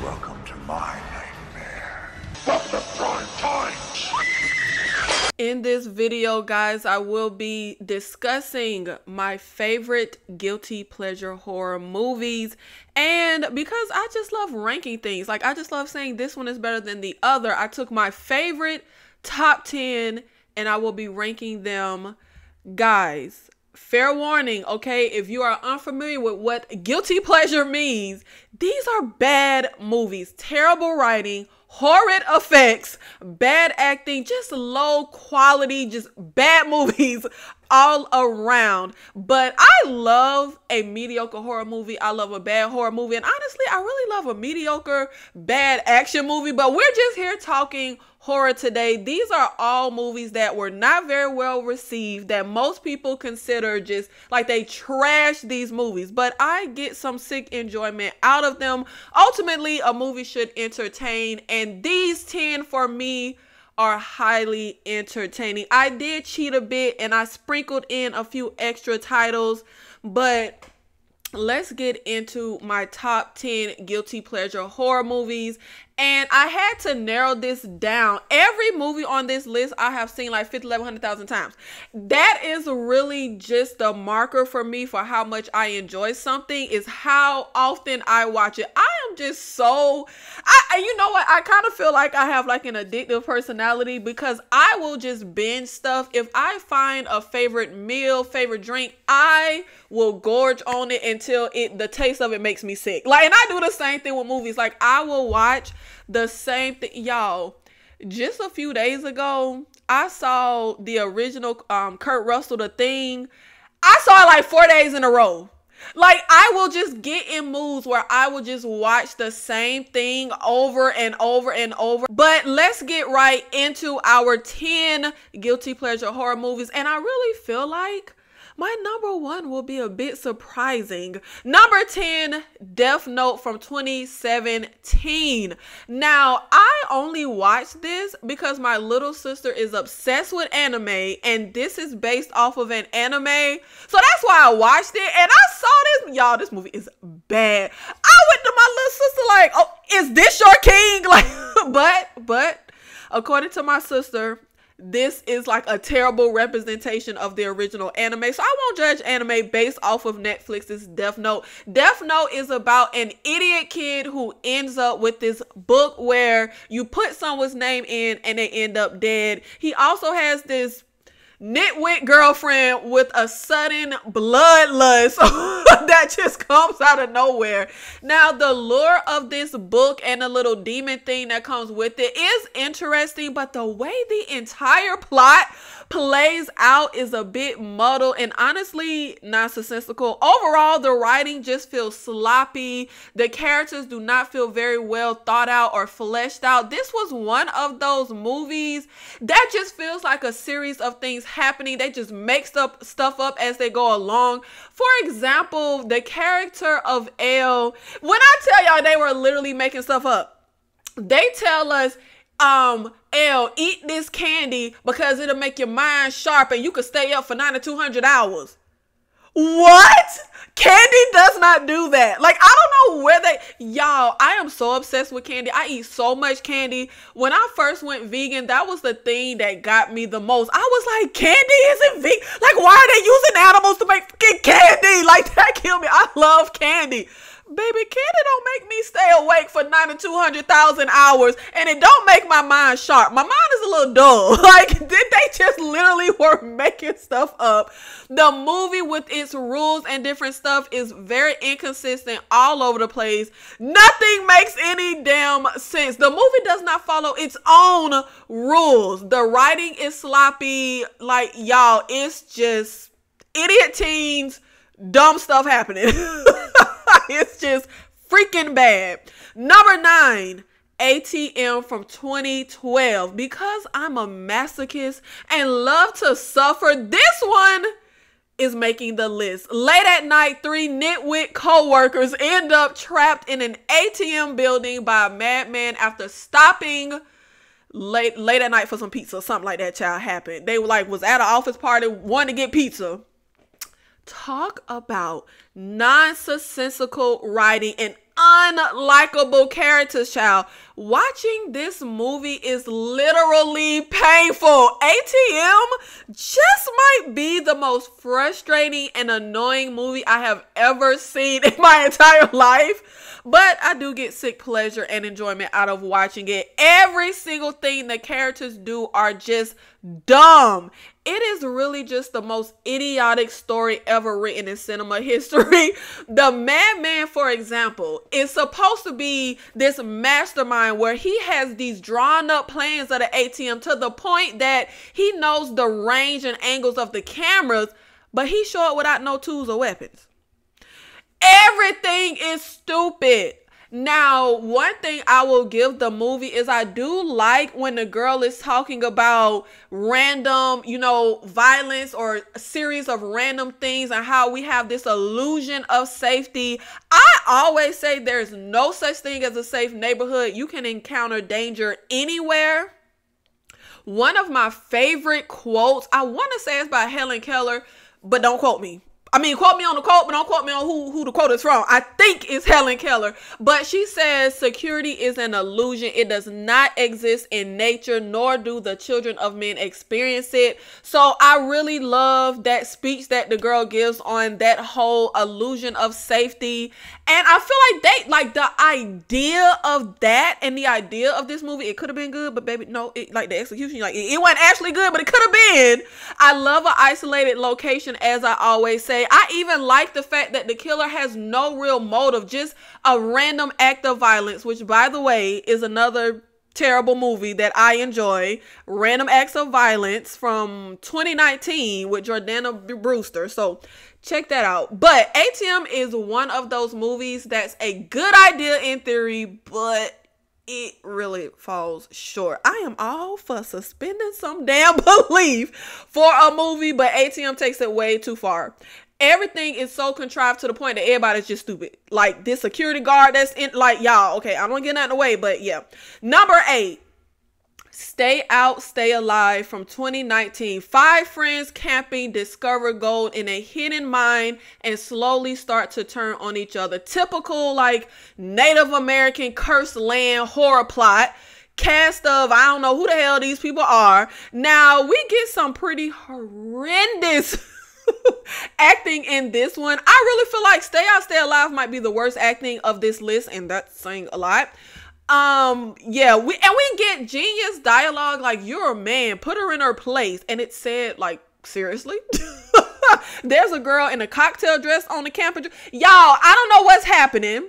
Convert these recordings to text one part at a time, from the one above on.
Welcome to my nightmare. Welcome to prime time. In this video, guys, I will be discussing my favorite guilty pleasure horror movies. And because I just love ranking things, like I just love saying this one is better than the other, I took my favorite top 10 and I will be ranking them. Guys, fair warning, okay? If you are unfamiliar with what guilty pleasure means, these are bad movies, terrible writing, horrid effects, bad acting, just low quality, just bad movies all around. But I love a mediocre horror movie. I love a bad horror movie. And honestly, I really love a mediocre bad action movie. But we're just here talking horror today. These are all movies that were not very well received, that most people consider just like they trash these movies, but I get some sick enjoyment out of them. Ultimately, a movie should entertain, and these 10 for me are highly entertaining. I did cheat a bit and I sprinkled in a few extra titles, but let's get into my top 10 guilty pleasure horror movies. And I had to narrow this down. Every movie on this list I have seen like 50, 100,000 times. That is really just the marker for me for how much I enjoy something, is how often I watch it. I am just so, you know what? I kind of feel like I have like an addictive personality because I will just binge stuff. If I find a favorite meal, favorite drink, I will gorge on it until the taste of it makes me sick. Like, and I do the same thing with movies. Like, I will watch the same thing. Y'all, just a few days ago, I saw the original Kurt Russell, The Thing. I saw it like 4 days in a row. Like, I will just get in moods where I will just watch the same thing over and over and over. But let's get right into our 10 guilty pleasure horror movies. And I really feel like my number one will be a bit surprising. Number 10, Death Note from 2017. Now, I only watched this because my little sister is obsessed with anime, and this is based off of an anime. So that's why I watched it, and I saw this. Y'all, this movie is bad. I went to my little sister like, oh, is this your king? Like, but according to my sister, this is like a terrible representation of the original anime. So I won't judge anime based off of Netflix's Death Note. Death Note is about an idiot kid who ends up with this book where you put someone's name in and they end up dead. He also has this nitwit girlfriend with a sudden bloodlust that just comes out of nowhere. Now, the lure of this book and the little demon thing that comes with it is interesting, but the way the entire plot plays out is a bit muddled and honestly nonsensical. Overall, the writing just feels sloppy. The characters do not feel very well thought out or fleshed out. This was one of those movies that just feels like a series of things happening. They just make stuff up as they go along. For example, the character of Elle, when I tell y'all they were literally making stuff up, they tell us, Elle, eat this candy because it'll make your mind sharp and you could stay up for 9,200 hours. What? Candy does not do that. Like, I don't know where y'all, I am so obsessed with candy. I eat so much candy. When I first went vegan, that was the thing that got me the most. I was like, candy isn't vegan. Like, why are they using animals to make fucking candy? Like, that killed me. I love candy. Baby, candy don't make me stay awake for 9,200,000 hours, and it don't make my mind sharp. My mind is a little dull. Like, did they just literally were making stuff up? The movie with its rules and different stuff is very inconsistent all over the place. Nothing makes any damn sense. The movie does not follow its own rules. The writing is sloppy. Like, y'all, it's just idiot teens, dumb stuff happening. It's just freaking bad. Number 9, ATM from 2012. Because I'm a masochist and love to suffer, this one is making the list. Late at night, 3 nitwit co-workers end up trapped in an ATM building by a madman after stopping late at night for some pizza. Something like that, child, happened. They were like, was at an office party, wanted to get pizza. Talk about nonsensical writing. And unlikable characters, child. Watching this movie is literally painful. ATM just might be the most frustrating and annoying movie I have ever seen in my entire life. But I do get sick pleasure and enjoyment out of watching it. Every single thing the characters do are just dumb. It is really just the most idiotic story ever written in cinema history. The madman, for example, is supposed to be this mastermind where he has these drawn up plans of the ATM to the point that he knows the range and angles of the cameras, but he show up without no tools or weapons. Everything is stupid. Now, one thing I will give the movie is I do like when the girl is talking about random, violence or a series of random things and how we have this illusion of safety. I always say there's no such thing as a safe neighborhood. You can encounter danger anywhere. One of my favorite quotes, I want to say it's by Helen Keller, but don't quote me. I mean, quote me on the quote, but don't quote me on who the quote is from. I think it's Helen Keller. But she says, security is an illusion. It does not exist in nature, nor do the children of men experience it. So I really love that speech that the girl gives on that whole illusion of safety. And I feel like the idea of that and the idea of this movie, it could have been good, but baby, no, the execution, it wasn't actually good, but it could have been. I love an isolated location, as I always say. I even like the fact that the killer has no real motive, just a random act of violence, which, by the way, is another terrible movie that I enjoy. Random Acts of Violence from 2019 with Jordana Brewster. So check that out. But ATM is one of those movies that's a good idea in theory, but it really falls short. I am all for suspending some damn belief for a movie, but ATM takes it way too far. Everything is so contrived to the point that everybody's just stupid. Like this security guard that's in, y'all, okay, I don't get that in the way, but yeah. Number 8, Stay Out, Stay Alive from 2019. 5 friends camping discover gold in a hidden mine and slowly start to turn on each other. Typical Native American cursed land horror plot. Cast of, I don't know who the hell these people are. Now, we get some pretty horrendous acting in this one. I really feel like Stay Out, Stay Alive might be the worst acting of this list, and that's saying a lot. Yeah, we get genius dialogue like, you're a man, put her in her place, and it said seriously. There's a girl in a cocktail dress on the camping. Y'all, I don't know what's happening.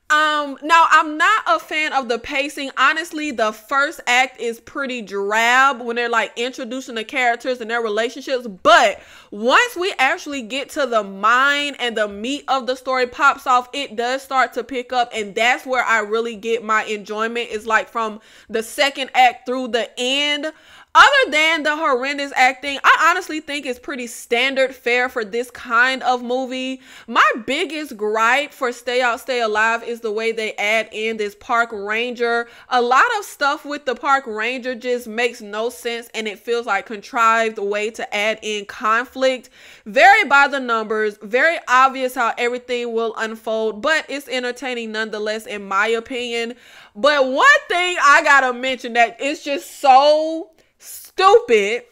Now I'm not a fan of the pacing. Honestly, the first act is pretty drab when they're introducing the characters and their relationships. But once we actually get to the mind and the meat of the story pops off, it does start to pick up. And that's where I really get my enjoyment, is from the second act through the end. Other than the horrendous acting, I honestly think it's pretty standard fare for this kind of movie. My biggest gripe for Stay Out, Stay Alive is the way they add in this park ranger. A lot of stuff with the park ranger just makes no sense, and it feels like contrived way to add in conflict. Very by the numbers, very obvious how everything will unfold, but it's entertaining nonetheless, in my opinion. But one thing I gotta mention that is just so stupid.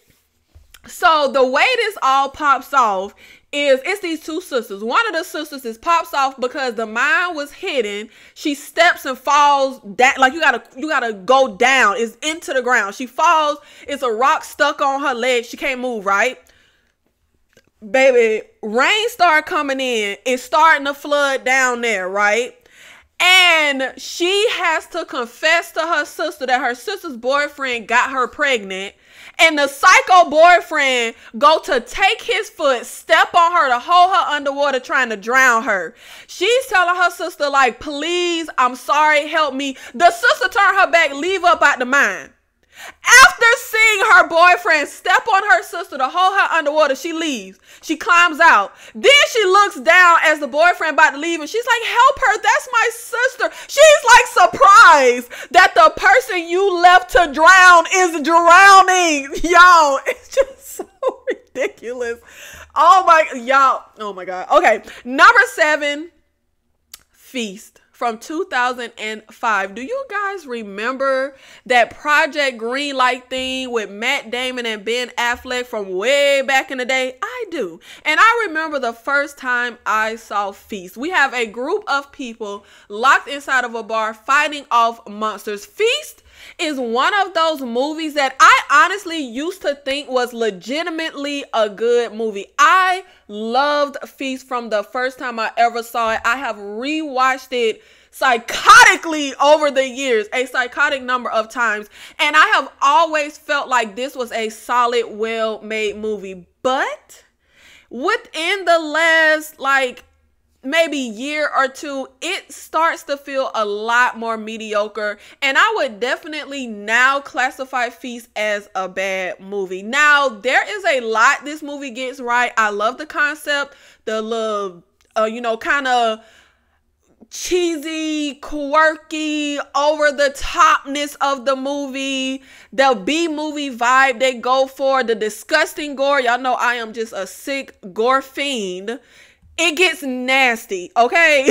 So the way this all pops off is it's these 2 sisters. One of the sisters is pops off because the mine was hidden. She steps and falls that you gotta go down. It's into the ground. She falls. It's a rock stuck on her leg. She can't move, right? Baby, rain start coming in. It's starting to flood down there, right? And she has to confess to her sister that her sister's boyfriend got her pregnant. And the psycho boyfriend go to take his foot, step on her to hold her underwater, trying to drown her. She's telling her sister, please, I'm sorry, help me. The sister turn her back, leave up out the mine. After seeing her boyfriend step on her sister to hold her underwater, she leaves. She climbs out. Then she looks down as the boyfriend about to leave, and she's like, help her, that's my sister. She's surprised that the person you left to drown is drowning. Y'all, it's just so ridiculous. Oh my God. Okay, number 7, Feast from 2005. Do you guys remember that Project Greenlight thing with Matt Damon and Ben Affleck from way back in the day? I do. And I remember the first time I saw Feast. We have a group of people locked inside of a bar fighting off monsters. Feast is one of those movies that I honestly used to think was legitimately a good movie. I loved Feast from the first time I ever saw it. I have rewatched it psychotically over the years, a psychotic number of times, and I have always felt like this was a solid, well-made movie. But within the last maybe year or two, it starts to feel a lot more mediocre, and I would definitely now classify Feast as a bad movie. Now, there is a lot this movie gets right. I love the concept, the little kind of cheesy, quirky, over the topness of the movie, the B-movie vibe they go for, the disgusting gore. Y'all know I am just a sick gore fiend. It gets nasty, okay?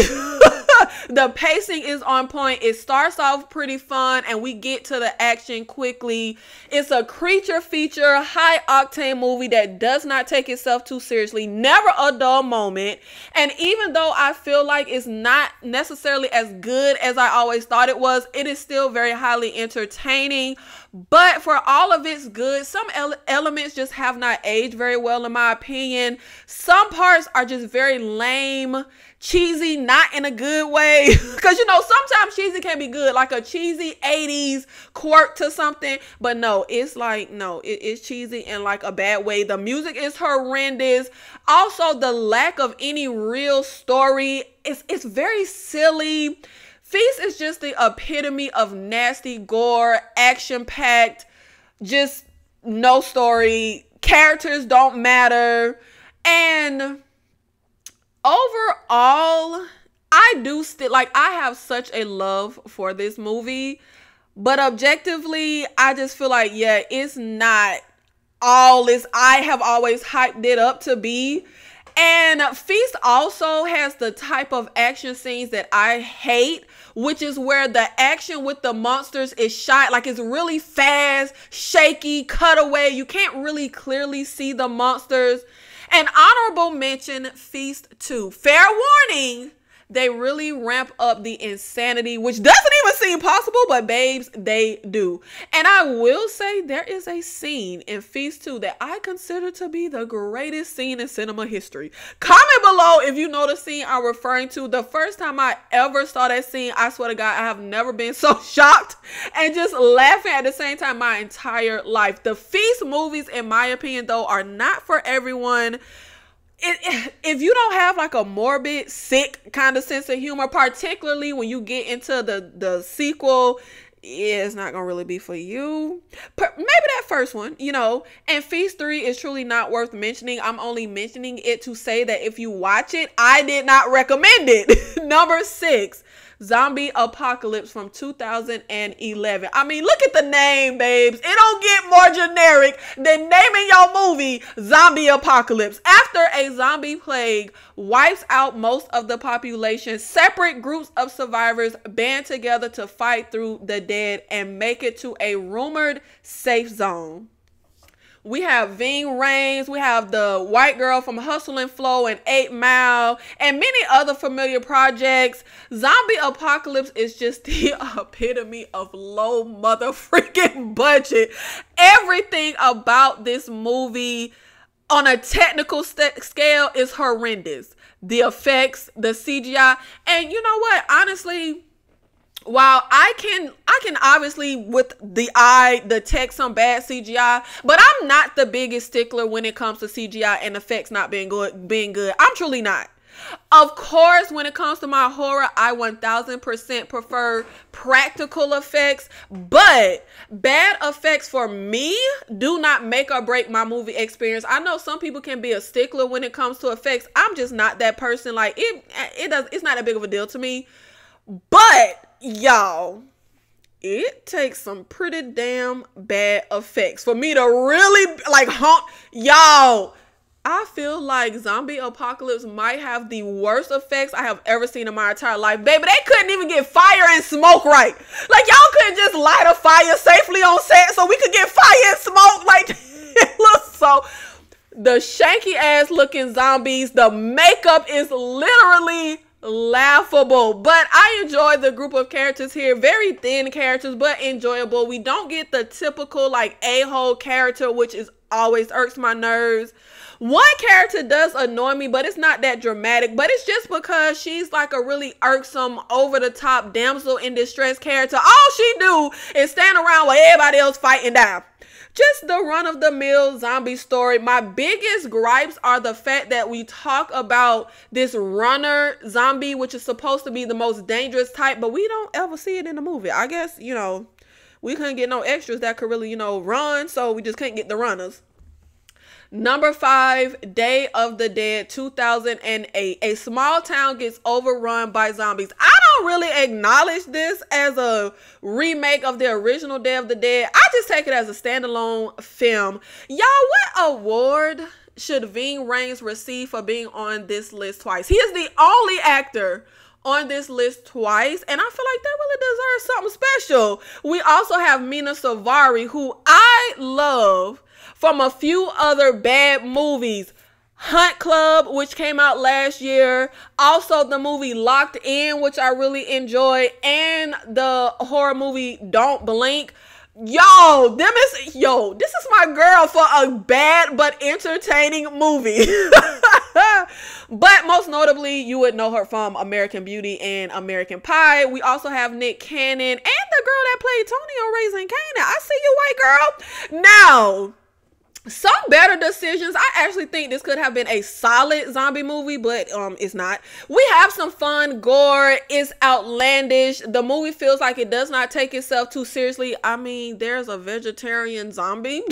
The pacing is on point. It starts off pretty fun and we get to the action quickly. It's a creature feature, high octane movie that does not take itself too seriously. Never a dull moment. And even though I feel like it's not necessarily as good as I always thought it was, it is still very highly entertaining. But for all of its good, some elements just have not aged very well in my opinion. Some parts are just very lame, cheesy, not in a good way. Because sometimes cheesy can be good, like a cheesy 80s quirk to something. But no, it's it's cheesy in like a bad way. The music is horrendous. Also, the lack of any real story, it's very silly. Feast is just the epitome of nasty gore, action-packed, just no story. Characters don't matter. And overall, I do still I have such a love for this movie, but objectively, I just feel like, yeah, it's not all this I have always hyped it up to be. And Feast also has the type of action scenes that I hate, which is where the action with the monsters is shot like it's really fast, shaky, cutaway. You can't really clearly see the monsters. An honorable mention, Feast 2. Fair warning, they really ramp up the insanity, which doesn't even seem possible, but babes, they do. And I will say there is a scene in Feast 2 that I consider to be the greatest scene in cinema history. Comment below if you know the scene I'm referring to. The first time I ever saw that scene, I swear to God, I have never been so shocked and just laughing at the same time my entire life. The Feast movies, in my opinion, though, are not for everyone. If you don't have like a morbid, sick kind of sense of humor, particularly when you get into the sequel, it's not gonna really be for you. Maybe that first one, and Feast 3 is truly not worth mentioning. I'm only mentioning it to say that if you watch it, I did not recommend it. Number 6, Zombie Apocalypse from 2011. I mean, look at the name, babes. It don't get more generic than naming your movie Zombie Apocalypse. After a zombie plague wipes out most of the population, separate groups of survivors band together to fight through the dead and make it to a rumored safe zone. We have Ving Rhames, we have the white girl from Hustle and Flow and 8 Mile, and many other familiar projects. Zombie Apocalypse is just the epitome of low mother freaking budget. Everything about this movie on a technical scale is horrendous. The effects, the CGI, and you know what? Honestly, while I can obviously with the eye detect some bad CGI, but I'm not the biggest stickler when it comes to CGI and effects not being good. I'm truly not. Of course, when it comes to my horror, I 1000% prefer practical effects, but bad effects for me do not make or break my movie experience. I know some people can be a stickler when it comes to effects. I'm just not that person. Like it's not that big of a deal to me. But y'all, it takes some pretty damn bad effects for me to really haunt y'all. I feel like zombie apocalypse might have the worst effects I have ever seen in my entire life. Baby, they couldn't even get fire and smoke right. Like, y'all couldn't just light a fire safely on set so we could get fire and smoke. Like, it looks so... The shanky ass looking zombies, the makeup is literally laughable. But I enjoy the group of characters here. Very thin characters, but enjoyable. We don't get the typical like a-hole character, which is always irks my nerves. One character does annoy me, but it's not that dramatic. But it's just because she's like a really irksome, over-the-top damsel in distress character. All she do is stand around while everybody else fight and die. Just the run-of-the-mill zombie story. My biggest gripes are the fact that we talk about this runner zombie, which is supposed to be the most dangerous type, but we don't ever see it in the movie. I guess, you know, we couldn't get no extras that could really, you know, run, so we just couldn't get the runners. Number 5, Day of the Dead, 2008. A small town gets overrun by zombies. I don't really acknowledge this as a remake of the original Day of the Dead. I just take it as a standalone film. Y'all, what award should Ving Rhames receive for being on this list twice? He is the only actor on this list twice, and I feel like that really deserves something special. We also have Mina Savari, who I love from a few other bad movies. Hunt Club, which came out last year. Also the movie Locked In, which I really enjoyed. And the horror movie Don't Blink. Yo, this is my girl for a bad but entertaining movie. But most notably, you would know her from American Beauty and American Pie. We also have Nick Cannon and the girl that played Tony on Raising Kanan. I see you, white girl. Now, some better decisions. I actually think this could have been a solid zombie movie, but it's not. We have some fun gore. It's outlandish. The movie feels like it does not take itself too seriously. I mean, there's a vegetarian zombie.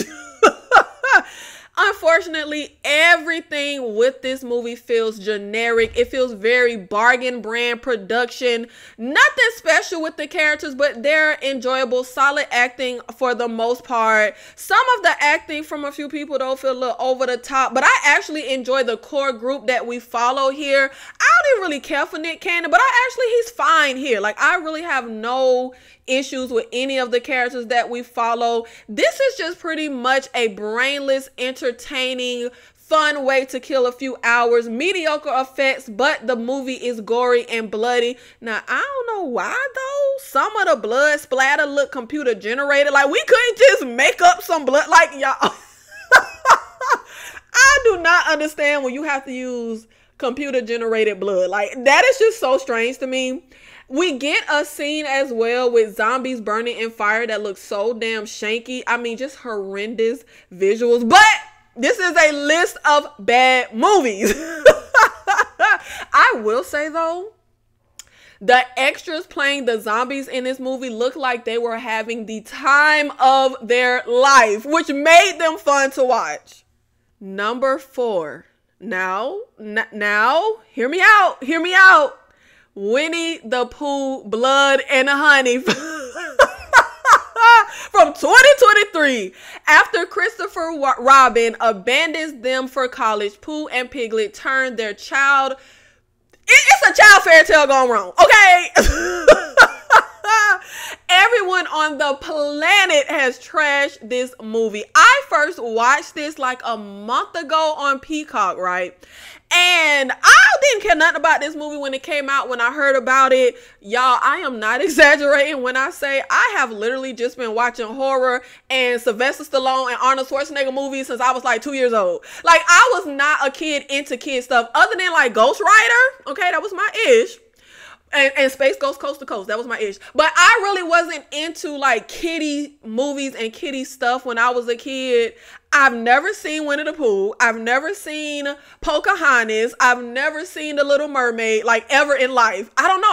Unfortunately, everything with this movie feels generic. It feels very bargain brand production. Nothing special with the characters, but they're enjoyable. Solid acting for the most part. Some of the acting from a few people though feel a little over the top, but I actually enjoy the core group that we follow here. I didn't really care for Nick Cannon, but he's fine here. Like, I really have no issues with any of the characters that we follow. This is just pretty much a brainless, entertaining, fun way to kill a few hours. Mediocre effects, but the movie is gory and bloody. Now, I don't know why though. Some of the blood splatter look computer generated. Like, we couldn't just make up some blood. Like, y'all. I do not understand when you have to use computer generated blood. Like, that is just so strange to me. We get a scene as well with zombies burning in fire that looks so damn shanky. I mean, just horrendous visuals. But this is a list of bad movies. I will say though, the extras playing the zombies in this movie look like they were having the time of their life, which made them fun to watch. Number 4. Now, hear me out. Winnie the Pooh, Blood and Honey from 2023. After Christopher Robin abandons them for college, Pooh and Piglet turn their child. It's a child fairy tale gone wrong, okay? Everyone on the planet has trashed this movie. I first watched this like a month ago on Peacock, right? And I didn't care nothing about this movie when it came out, when I heard about it. Y'all, I am not exaggerating when I say I have literally just been watching horror and Sylvester Stallone and Arnold Schwarzenegger movies since I was like 2 years old. Like, I was not a kid into kid stuff other than like Ghost Rider. Okay, that was my ish. And Space Ghost Coast to Coast. That was my ish. But I really wasn't into like kiddie movies and kiddie stuff when I was a kid. I've never seen Winnie the Pooh. I've never seen Pocahontas. I've never seen The Little Mermaid, like, ever in life. I don't know.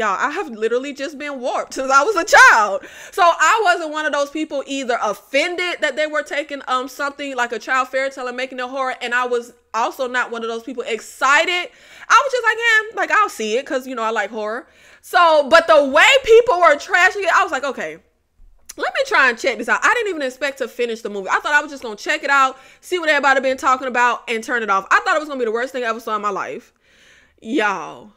I have literally just been warped since I was a child. So I wasn't one of those people either offended that they were taking something like a child fairy tale and making it horror, and I was also not one of those people excited. I was just like, yeah, like, I'll see it because, you know, I like horror. So, but the way people were trashing it, I was like, okay, let me try and check this out. I didn't even expect to finish the movie. I thought I was just going to check it out, see what everybody been talking about, and turn it off. I thought it was going to be the worst thing I ever saw in my life. Y'all,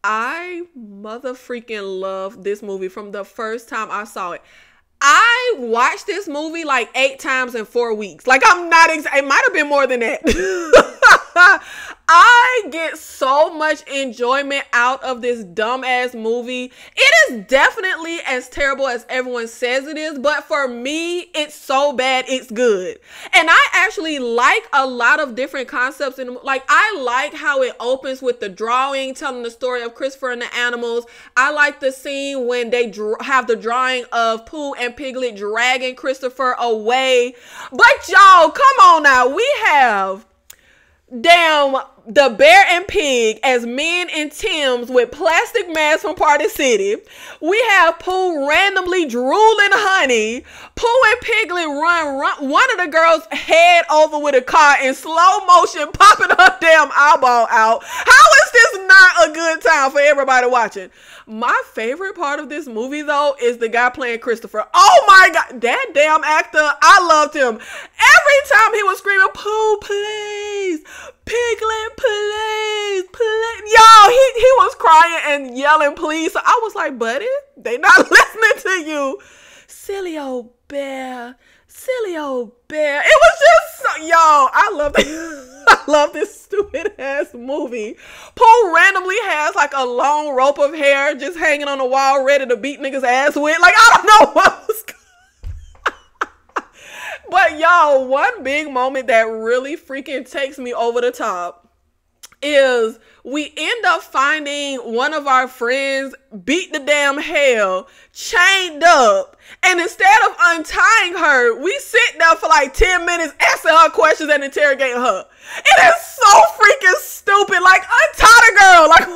I mother freaking love this movie from the first time I saw it. I watched this movie like 8 times in 4 weeks. Like, I'm not, it might have been more than that. I get so much enjoyment out of this dumbass movie. It is definitely as terrible as everyone says it is, but for me, it's so bad, it's good. And I actually like a lot of different concepts. Like, I like how it opens with the drawing, telling the story of Christopher and the animals. I like the scene when they have the drawing of Pooh and Piglet dragging Christopher away. But y'all, come on now. We have damn the Bear and Pig as men in Timbs with plastic masks from Party City. We have Pooh randomly drooling honey. Pooh and Piglet run one of the girls head over with a car in slow motion, popping her damn eyeball out. How is this not a good time for everybody watching? My favorite part of this movie, though, is the guy playing Christopher. Oh my God, that damn actor, I loved him. Every time he was screaming, Pooh, please, Piglet, please, please. Y'all, he was crying and yelling, please. So I was like, buddy, they not listening to you. Silly old bear. Silly old bear. It was just so, y'all, I love it. I love this stupid ass movie. Pooh randomly has like a long rope of hair just hanging on the wall ready to beat niggas ass with. Like, I don't know what was going. But y'all, one big moment that really freaking takes me over the top is we end up finding one of our friends beat the damn hell, chained up. And instead of untying her, we sit there for like 10 minutes asking her questions and interrogating her. It is so freaking stupid. Like, untie the girl. Like,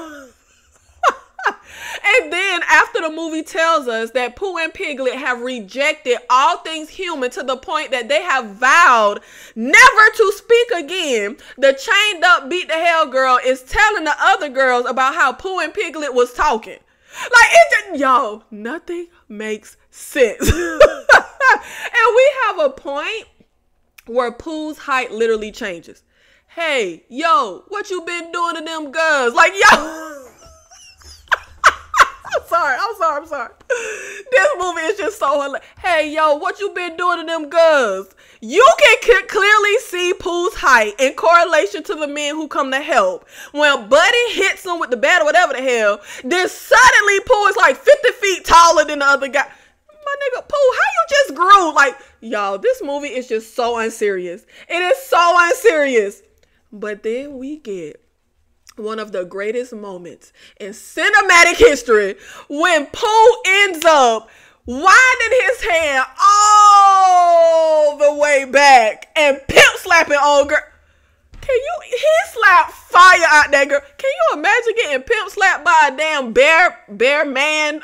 and then after the movie tells us that Pooh and Piglet have rejected all things human to the point that they have vowed never to speak again, the chained up beat the hell girl is telling the other girls about how Pooh and Piglet was talking. Like, it didn't, y'all, nothing makes sense. And we have a point where Pooh's height literally changes. Hey, yo, what you been doing to them girls? Like, yo. I'm sorry. This movie is just so hilarious. Hey, yo, what you been doing to them girls? You can clearly see Pooh's height in correlation to the men who come to help. When Buddy hits him with the bat or whatever the hell, then suddenly Pooh is like 50 feet taller than the other guy. My nigga, Pooh, how you just grew? Like, y'all, this movie is just so unserious. It is so unserious. But then we get one of the greatest moments in cinematic history when Pooh ends up winding his hand all the way back and pimp slapping old girl. He slapped fire out that girl. Can you imagine getting pimp slapped by a damn bear man?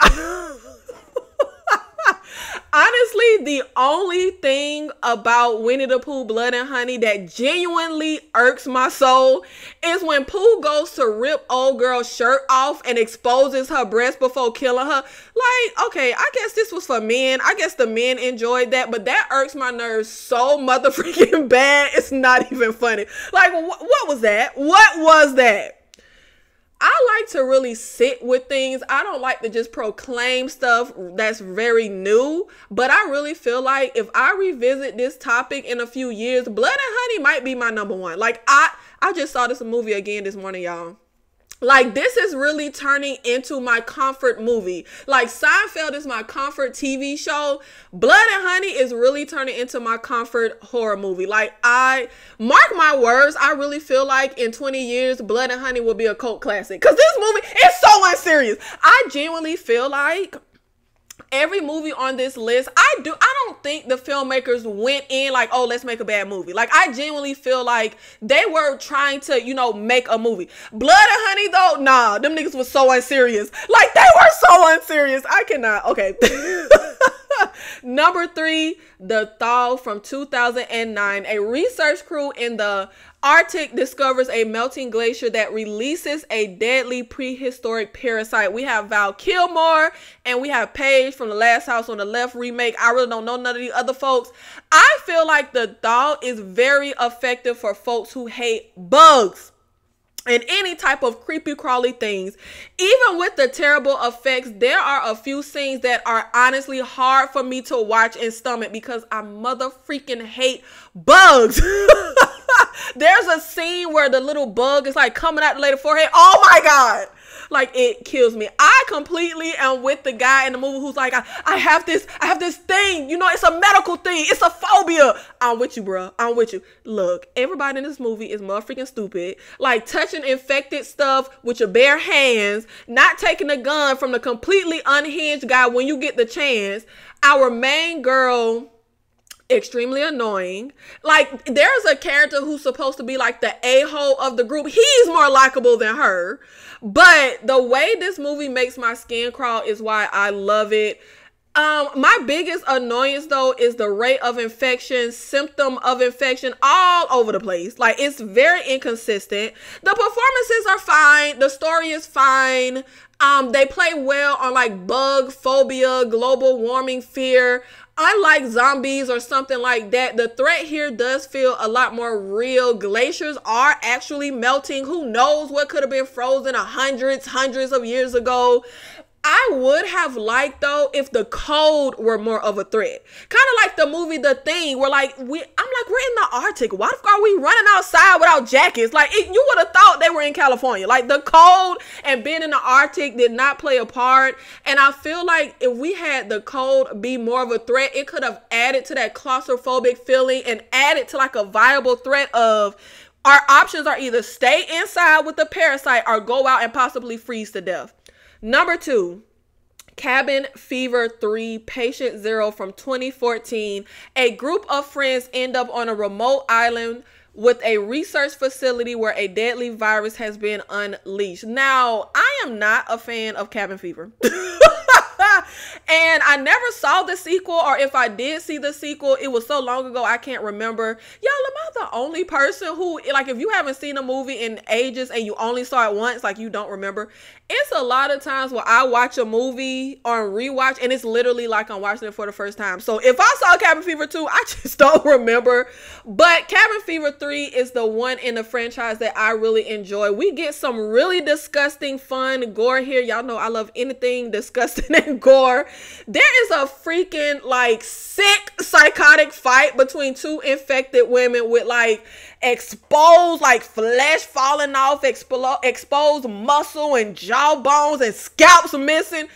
Honestly, the only thing about Winnie the Pooh Blood and Honey that genuinely irks my soul is when Pooh goes to rip old girl's shirt off and exposes her breast before killing her. Like, okay, I guess this was for men. I guess the men enjoyed that, but that irks my nerves so mother freaking bad. It's not even funny. Like, what was that? What was that? I like to really sit with things. I don't like to just proclaim stuff that's very new, but I really feel like if I revisit this topic in a few years, Blood and Honey might be my number one. Like, I just saw this movie again this morning, y'all. Like, this is really turning into my comfort movie. Like, Seinfeld is my comfort TV show. Blood and Honey is really turning into my comfort horror movie. Like, I mark my words, I really feel like in 20 years, Blood and Honey will be a cult classic. Because this movie is so unserious. I genuinely feel like every movie on this list, I don't think the filmmakers went in like, oh, let's make a bad movie. Like, I genuinely feel like they were trying to, you know, make a movie. Blood and Honey, though, nah, them niggas was so unserious. Like, they were so unserious. I cannot, okay. Number 3, the Thaw from 2009. A research crew in the Arctic discovers a melting glacier that releases a deadly prehistoric parasite. We have Val Kilmer and we have Paige from The Last House on the Left remake. I really don't know none of the other folks. I feel like the Thaw is very effective for folks who hate bugs and any type of creepy crawly things. Even with the terrible effects, there are a few scenes that are honestly hard for me to watch and stomach because I mother freaking hate bugs. There's a scene where the little bug is like coming out the lady's forehead. Oh my God. Like, it kills me. I completely am with the guy in the movie who's like, I have this thing. You know, it's a medical thing. It's a phobia. I'm with you, bro. I'm with you. Look, everybody in this movie is motherfucking stupid. Like, touching infected stuff with your bare hands, not taking a gun from the completely unhinged guy when you get the chance. Our main girl, extremely annoying. Like, there's a character who's supposed to be like the a-hole of the group. He's more likable than her. But the way this movie makes my skin crawl is why I love it. My biggest annoyance though is the rate of infection, symptom of infection all over the place. Like, it's very inconsistent. The performances are fine. The story is fine. They play well on like bug phobia, global warming fear. Unlike zombies or something like that, the threat here does feel a lot more real. Glaciers are actually melting. Who knows what could have been frozen hundreds of years ago. I would have liked though if the cold were more of a threat. Kind of like the movie The Thing, where like I'm like, we're in the Arctic. Why the fuck are we running outside without jackets? Like, you would have thought they were in California. Like, the cold and being in the Arctic did not play a part. And I feel like if we had the cold be more of a threat, it could have added to that claustrophobic feeling and added to like a viable threat of our options are either stay inside with the parasite or go out and possibly freeze to death. Number 2, Cabin Fever 3, Patient Zero from 2014. A group of friends end up on a remote island with a research facility where a deadly virus has been unleashed. Now, I am not a fan of Cabin Fever. And I never saw the sequel, or if I did see the sequel, it was so long ago I can't remember. Y'all, am I the only person who, like, if you haven't seen a movie in ages and you only saw it once, like, you don't remember? It's a lot of times where I watch a movie on rewatch and it's literally like I'm watching it for the first time. So if I saw Cabin Fever 2, I just don't remember. But Cabin Fever 3 is the one in the franchise that I really enjoy. We get some really disgusting, fun gore here. Y'all know I love anything disgusting and gore. There is a freaking like sick psychotic fight between two infected women with like exposed like flesh falling off, exposed muscle and jawbones and scalps missing.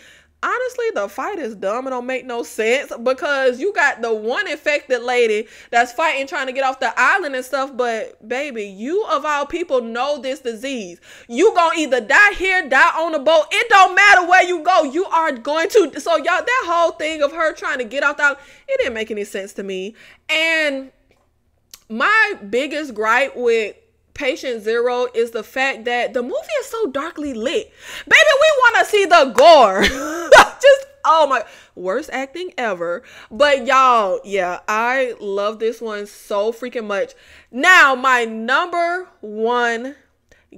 Honestly, the fight is dumb. It don't make no sense because you got the one infected lady that's fighting trying to get off the island and stuff, but baby, you of all people know this disease. You gonna either die here, die on the boat. It don't matter where you go. You are going to. So y'all, that whole thing of her trying to get off the island, it didn't make any sense to me. And my biggest gripe with Patient Zero is the fact that the movie is so darkly lit. Baby, we want to see the gore. Just, oh my, worst acting ever. But y'all, yeah, I love this one so freaking much. Now, my number 1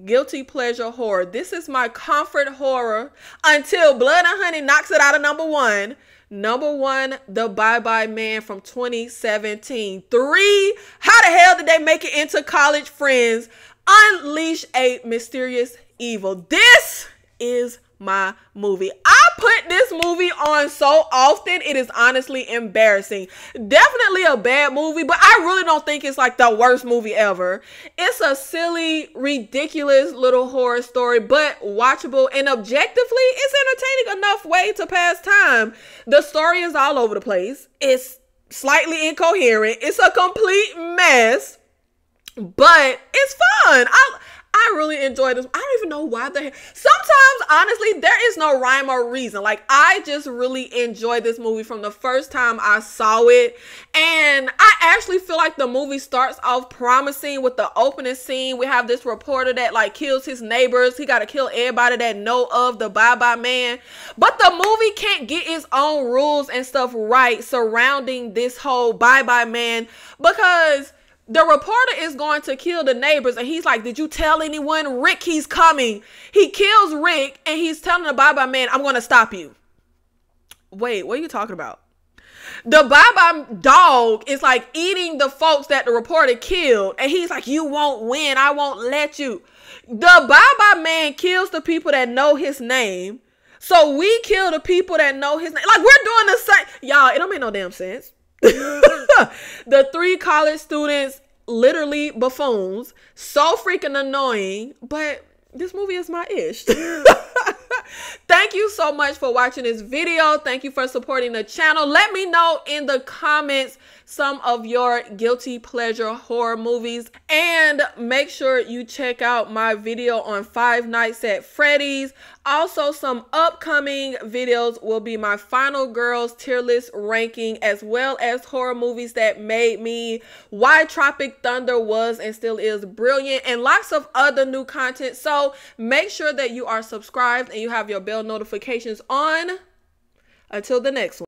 guilty pleasure horror. This is my comfort horror until Blood and Honey knocks it out of number 1. Number 1, The Bye Bye Man from 2017. 3, how the hell did they make it into College Friends? Unleash a Mysterious Evil. This is my movie. I put this movie on so often, it is honestly embarrassing. Definitely a bad movie, but I really don't think it's like the worst movie ever. It's a silly, ridiculous little horror story, but watchable, and objectively, it's entertaining enough way to pass time. The story is all over the place. It's slightly incoherent. It's a complete mess, but it's fun. I really enjoyed this. I don't even know why sometimes, honestly, there is no rhyme or reason. Like, I just really enjoyed this movie from the first time I saw it. And I actually feel like the movie starts off promising with the opening scene. We have this reporter that like kills his neighbors. He got to kill everybody that know of the bye-bye man. But the movie can't get its own rules and stuff right surrounding this whole bye-bye man, because the reporter is going to kill the neighbors and he's like, did you tell anyone? Rick, he's coming. He kills Rick and he's telling the bye-bye man, I'm going to stop you. Wait, what are you talking about? The bye-bye dog is like eating the folks that the reporter killed. And he's like, you won't win. I won't let you. The bye-bye man kills the people that know his name. So we kill the people that know his name. Like, we're doing the same. Y'all, it don't make no damn sense. The 3 college students, literally buffoons, so freaking annoying, but this movie is my ish. Thank you so much for watching this video. Thank you for supporting the channel. Let me know in the comments some of your guilty pleasure horror movies, and make sure you check out my video on Five Nights at Freddy's. Also, some upcoming videos will be my Final Girls tier list ranking, as well as horror movies that made me, why Tropic Thunder was and still is brilliant, and lots of other new content. So make sure that you are subscribed and you have your bell notifications on. Until the next one.